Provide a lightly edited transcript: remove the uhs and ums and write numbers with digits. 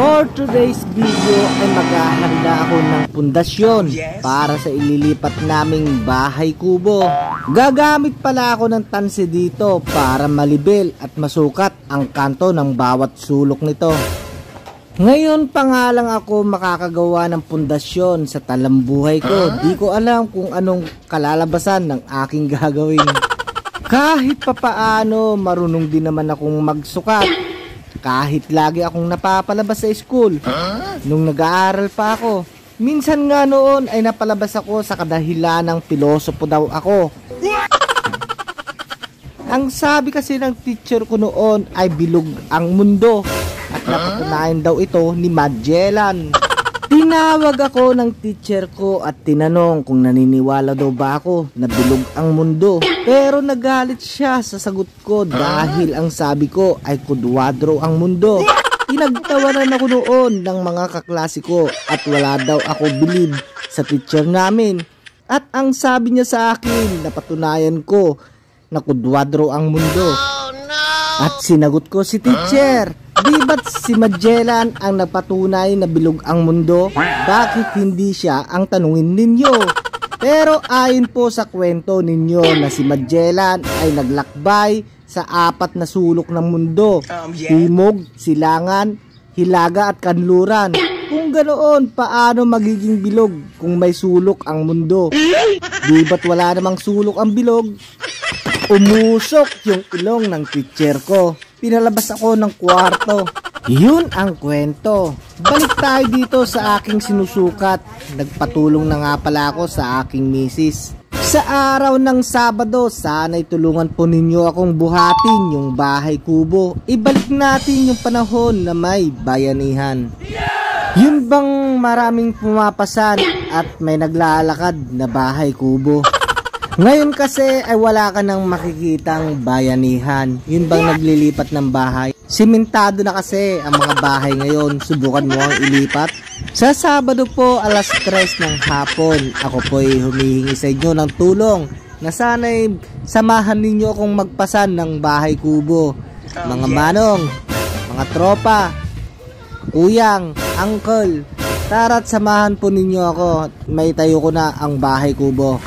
For today's video ay maghahanda ako ng pundasyon para sa ililipat naming bahay kubo. Gagamit pala ako ng tansi dito para malibel at masukat ang kanto ng bawat sulok nito. Ngayon pa nga lang ako makakagawa ng pundasyon sa talambuhay ko. Di ko alam kung anong kalalabasan ng aking gagawin. Kahit papaano marunong din naman akong magsukat. Kahit lagi akong napapalabas sa school nung nag-aaral pa ako. Minsan nga noon ay napalabas ako sa kadahilan ng pilosopo daw ako. Ang sabi kasi ng teacher ko noon ay bilog ang mundo at napatunayan daw ito ni Magellan. Tinawag ako ng teacher ko at tinanong kung naniniwala daw ba ako na bilog ang mundo. Pero nagalit siya sa sagot ko dahil ang sabi ko ay kudwadro ang mundo. Pinagtawanan ako noon ng mga kaklase ko at wala daw ako bilib sa teacher namin. At ang sabi niya sa akin, napatunayan ko na kudwadro ang mundo. At sinagot ko si teacher, di ba't si Magellan ang nagpatunay na bilog ang mundo? Bakit hindi siya ang tanungin ninyo? Pero ayon po sa kwento ninyo na si Magellan ay naglakbay sa 4 na sulok ng mundo. Timog, Silangan, Hilaga at Kanluran. Kung ganoon, paano magiging bilog kung may sulok ang mundo? Di ba't wala namang sulok ang bilog? Umusok yung ilong ng teacher ko. Pinalabas ako ng kwarto. Yun ang kwento. Balik tayo dito sa aking sinusukat. Nagpatulong na nga pala ako sa aking misis. Sa araw ng Sabado, sana'y tulungan po ninyo akong buhatin yung bahay kubo. Ibalik natin yung panahon na may bayanihan. Yun bang maraming pumapasan at may naglalakad na bahay kubo? Ngayon kasi ay wala ka nang makikitang bayanihan. Yun bang naglilipat ng bahay? Simentado na kasi ang mga bahay ngayon. Subukan mo ang ilipat. Sa Sabado po, alas 3 ng hapon, ako po ay humihingi sa inyo ng tulong na sana'y samahan ninyo akong magpasan ng bahay kubo. Mga manong, mga tropa, kuyang, uncle, tara't samahan po ninyo ako. May tayo ko na ang bahay kubo.